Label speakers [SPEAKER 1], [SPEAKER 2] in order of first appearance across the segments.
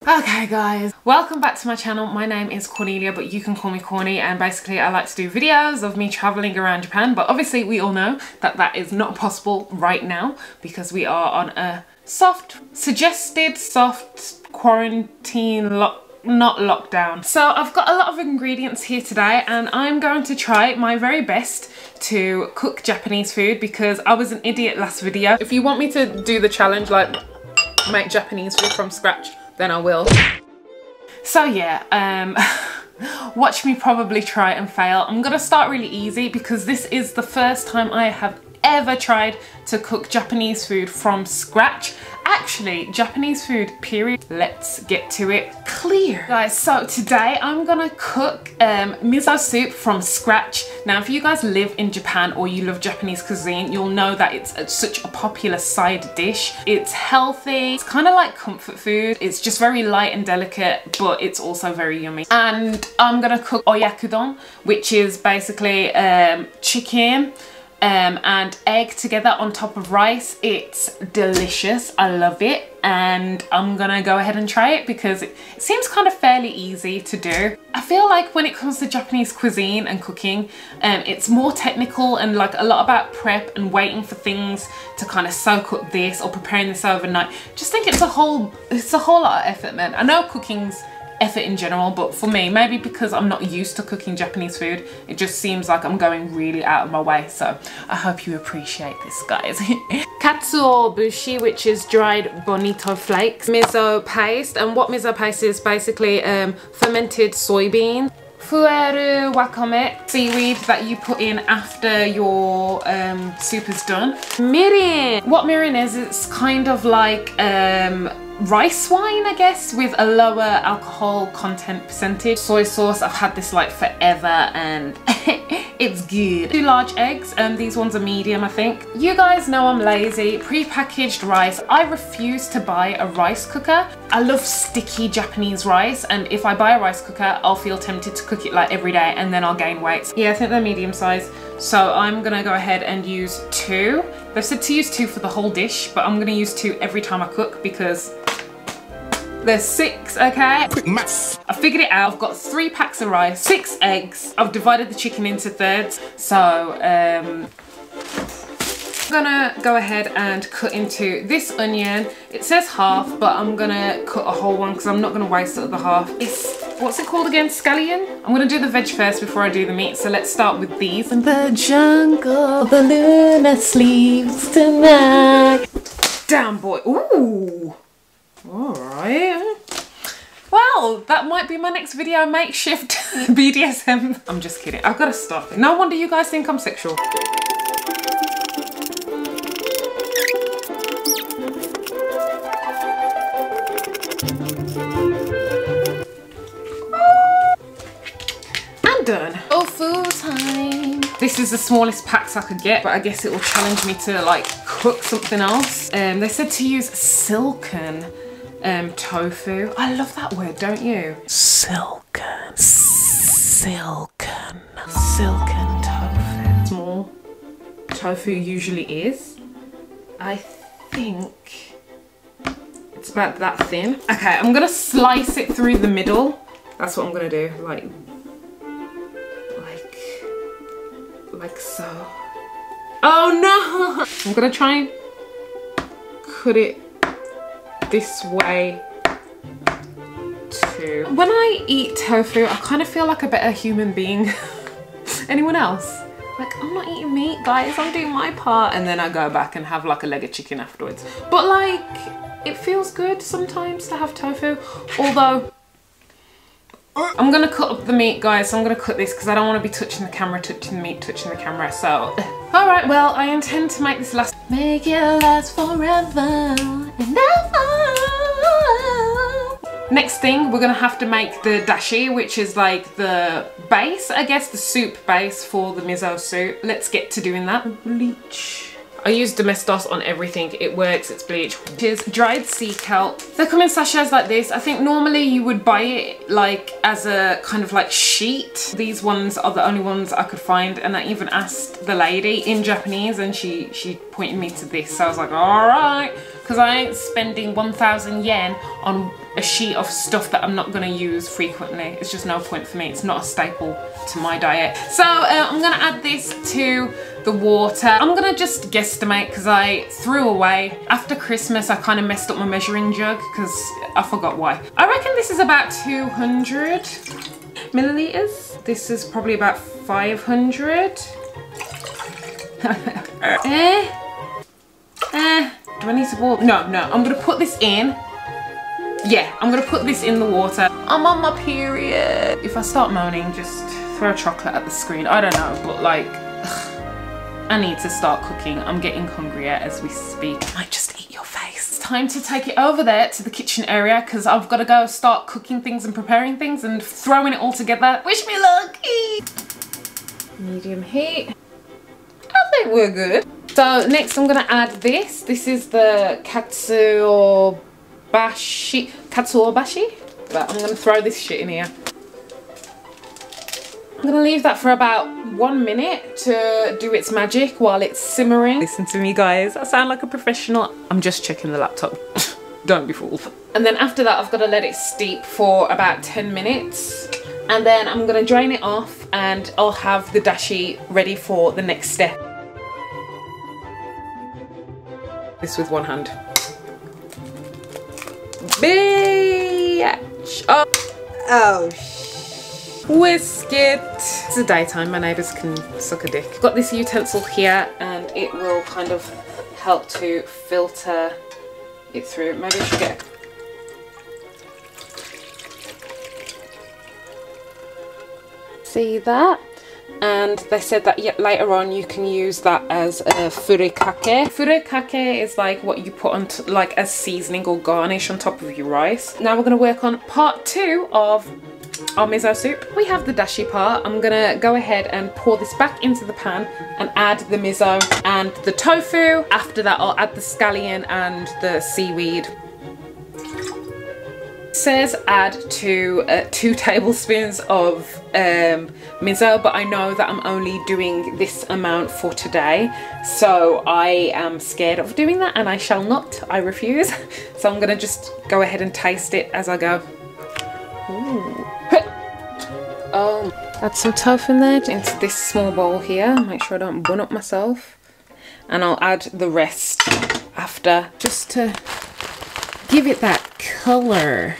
[SPEAKER 1] Okay guys, welcome back to my channel. My name is Cornelia, but you can call me Corny, and basically I like to do videos of me traveling around Japan, but obviously we all know that that is not possible right now because we are on a suggested soft quarantine not lockdown. So I've got a lot of ingredients here today and I'm going to try my very best to cook Japanese food because I was an idiot last video. If you want me to do the challenge, like make Japanese food from scratch, then I will. So yeah, watch me probably try and fail. I'm gonna start really easy because this is the first time I have ever tried to cook Japanese food from scratch. Actually, Japanese food, period. Let's get to it. Clear. Guys, so today I'm gonna cook miso soup from scratch. Now, if you guys live in Japan or you love Japanese cuisine, you'll know that it's such a popular side dish. It's healthy, it's kind of like comfort food. It's just very light and delicate, but it's also very yummy. And I'm gonna cook OYAKODON, which is basically chicken and egg together on top of rice. It's delicious, I love it, and I'm gonna go ahead and try it because it seems kind of fairly easy to do. I feel like when it comes to Japanese cuisine and cooking, it's more technical and like a lot about prep and waiting for things to kind of soak up this or preparing this overnight. Just think it's a whole lot of effort, man. I know cooking's effort in general, but for me, maybe because I'm not used to cooking Japanese food, it just seems like I'm going really out of my way. So I hope you appreciate this, guys. Katsuo bushi, which is dried bonito flakes, miso paste, and what miso paste is basically fermented soybean. Fueru wakame, seaweed that you put in after your soup is done. Mirin. What mirin is, it's kind of like rice wine, I guess, with a lower alcohol content percentage. Soy sauce, I've had this like forever and it's good. 2 large eggs, these ones are medium, I think. You guys know I'm lazy. Pre-packaged rice. I refuse to buy a rice cooker. I love sticky Japanese rice, and if I buy a rice cooker, I'll feel tempted to cook it like every day and then I'll gain weight. Yeah, I think they're medium size. So I'm gonna go ahead and use 2. They've said to use 2 for the whole dish, but I'm gonna use 2 every time I cook because there's 6, okay? Quick maths. I figured it out. I've got 3 packs of rice, 6 eggs. I've divided the chicken into thirds. So, I'm gonna go ahead and cut into this onion. It says half, but I'm gonna cut a whole one because I'm not gonna waste the other half. It's, what's it called again? Scallion? I'm gonna do the veg first before I do the meat. So let's start with these. In the jungle, the Luna sleeps tonight. Damn boy, ooh. Alright. Well, that might be my next video, makeshift BDSM. I'm just kidding. I've got to stop it. No wonder you guys think I'm sexual. I'm done. Tofu time. This is the smallest packs I could get, but I guess it will challenge me to like cook something else. They said to use silken tofu. I love that word, don't you? Silken. Silken. Silken tofu. Small tofu usually is. I think it's about that thin. Okay, I'm gonna slice it through the middle. That's what I'm gonna do, like so. Oh no! I'm gonna try and cut it this way too. When I eat tofu, I kind of feel like a better human being. Anyone else? Like, I'm not eating meat, guys, I'm doing my part. And then I go back and have like a leg of chicken afterwards. But like, it feels good sometimes to have tofu. Although, I'm gonna cut up the meat, guys. So I'm gonna cut this because I don't want to be touching the camera, touching the meat, touching the camera. So, all right, well, I intend to make this last. Make it last forever and ever. Next thing, we're gonna have to make the dashi, which is like the base, I guess, the soup base for the miso soup. Let's get to doing that. Bleach. I use Domestos on everything. It works, it's bleach. Which is dried sea kelp. They come in sachets like this. I think normally you would buy it like as a kind of like sheet. These ones are the only ones I could find, and I even asked the lady in Japanese and she pointed me to this. So I was like, all right, because I ain't spending 1,000 yen on a sheet of stuff that I'm not going to use frequently. It's just no point for me. It's not a staple to my diet. So I'm going to add this to the water. I'm going to just guesstimate because I threw away. After Christmas, I kind of messed up my measuring jug because I forgot why. I reckon this is about 200 milliliters. This is probably about 500. Do I need to boil? No, I'm gonna put this in. Yeah, I'm gonna put this in the water. I'm on my period. If I start moaning, just throw chocolate at the screen. I don't know, but like, ugh, I need to start cooking. I'm getting hungrier as we speak. I might just eat your face. It's time to take it over there to the kitchen area because I've got to go start cooking things and preparing things and throwing it all together. Wish me luck. Medium heat. I think we're good. So next I'm gonna add this. This is the katsuobashi. But I'm gonna throw this shit in here. I'm gonna leave that for about 1 minute to do its magic while it's simmering. Listen to me guys, I sound like a professional. I'm just checking the laptop. Don't be fooled. And then after that I've got to let it steep for about 10 minutes. And then I'm gonna drain it off and I'll have the dashi ready for the next step. This with one hand. Bitch! Oh, whisk it. It's the daytime, my neighbours can suck a dick. I've got this utensil here and it will kind of help to filter it through. Maybe I should get see that? And they said that later on you can use that as a furikake. Furikake is like what you put on like as seasoning or garnish on top of your rice. Now we're going to work on part 2 of our miso soup. We have the dashi part. I'm going to go ahead and pour this back into the pan and add the miso and the tofu. After that I'll add the scallion and the seaweed. It says add to 2 tablespoons of miso, but I know that I'm only doing this amount for today, so I am scared of doing that and I shall not. I refuse. So I'm gonna just go ahead and taste it as I go. Ooh. Add some tofu in there into this small bowl here. Make sure I don't bun up myself, and I'll add the rest after just to give it that colour.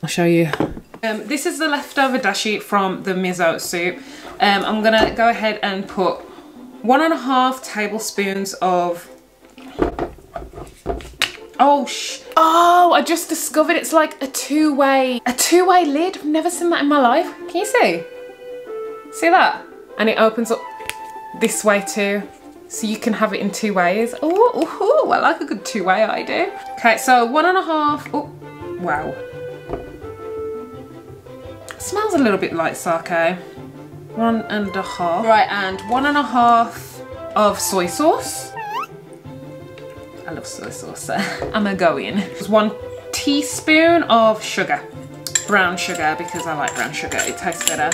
[SPEAKER 1] I'll show you. This is the leftover dashi from the miso soup. I'm gonna go ahead and put 1.5 tablespoons of... Oh, I just discovered it's like a two-way lid. I've never seen that in my life. Can you see? See that? And it opens up this way too. So you can have it in 2 ways. Oh, I like a good 2-way idea. Okay, so 1.5, oh, wow. Smells a little bit like sake. 1.5. Right, and 1.5 of soy sauce. I love soy sauce. I'm gonna go in. 1 teaspoon of sugar. Brown sugar, because I like brown sugar. It tastes better.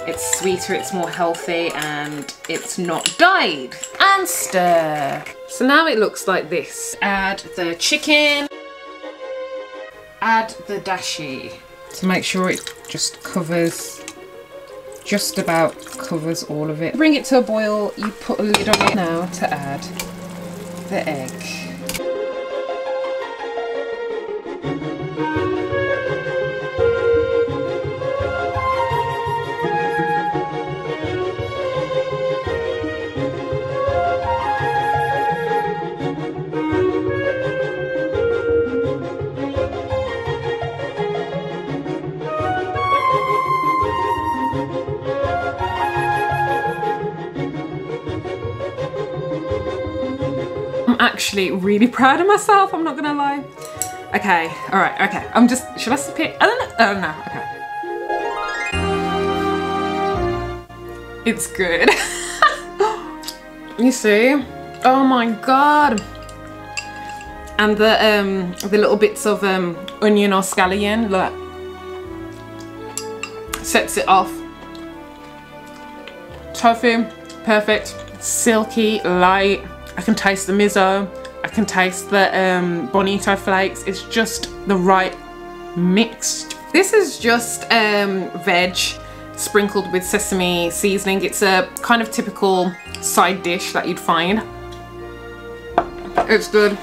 [SPEAKER 1] It's sweeter, it's more healthy, and it's not dyed. And stir. So now it looks like this. Add the chicken. Add the dashi. To make sure it just covers, just about covers all of it. Bring it to a boil, you put a lid on it now to add the egg. Actually really proud of myself, I'm not gonna lie. Okay, all right, okay. I'm just, should I sip it? I don't know, okay. It's good. You see? Oh my God. And the little bits of onion or scallion, look. Sets it off. Tofu, perfect. Silky, light. I can taste the miso, I can taste the bonito flakes. It's just the right mix. This is just veg sprinkled with sesame seasoning. It's a kind of typical side dish that you'd find. It's good.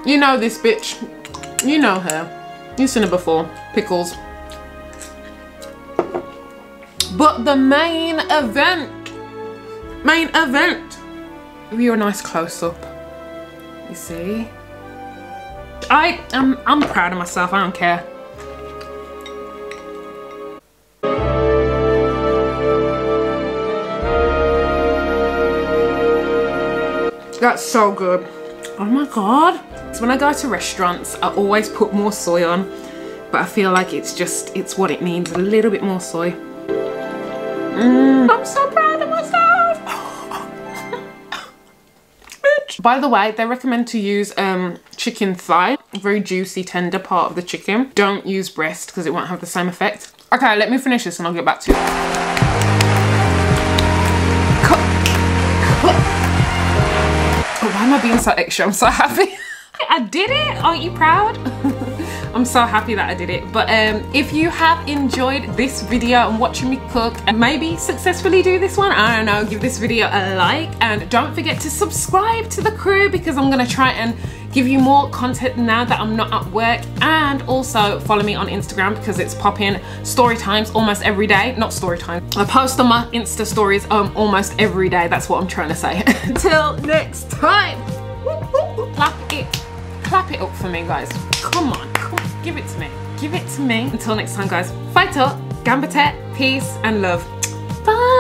[SPEAKER 1] You know this bitch. You know her. You've seen her before. Pickles. But the main event. Give you a nice close-up. You see? I'm proud of myself. I don't care. That's so good. Oh my god. So when I go to restaurants, I always put more soy on, but I feel like it's what it needs, a little bit more soy. I'm so proud of myself. Bitch. By the way, they recommend to use chicken thigh, very juicy, tender part of the chicken. Don't use breast because it won't have the same effect. Okay, let me finish this and I'll get back to you. Why am I being so extra? I'm so happy. I did it. Aren't you proud? I'm so happy that I did it. But if you have enjoyed this video and watching me cook and maybe successfully do this one, I don't know, give this video a like and don't forget to subscribe to the crew because I'm gonna try and give you more content now that I'm not at work. And also follow me on Instagram because it's popping story times almost every day. Not story time. I post on my Insta stories almost every day. That's what I'm trying to say. Until next time. Clap it up for me, guys. Come on, give it to me. Give it to me. Until next time, guys. Fight up, gambite, peace and love. Bye.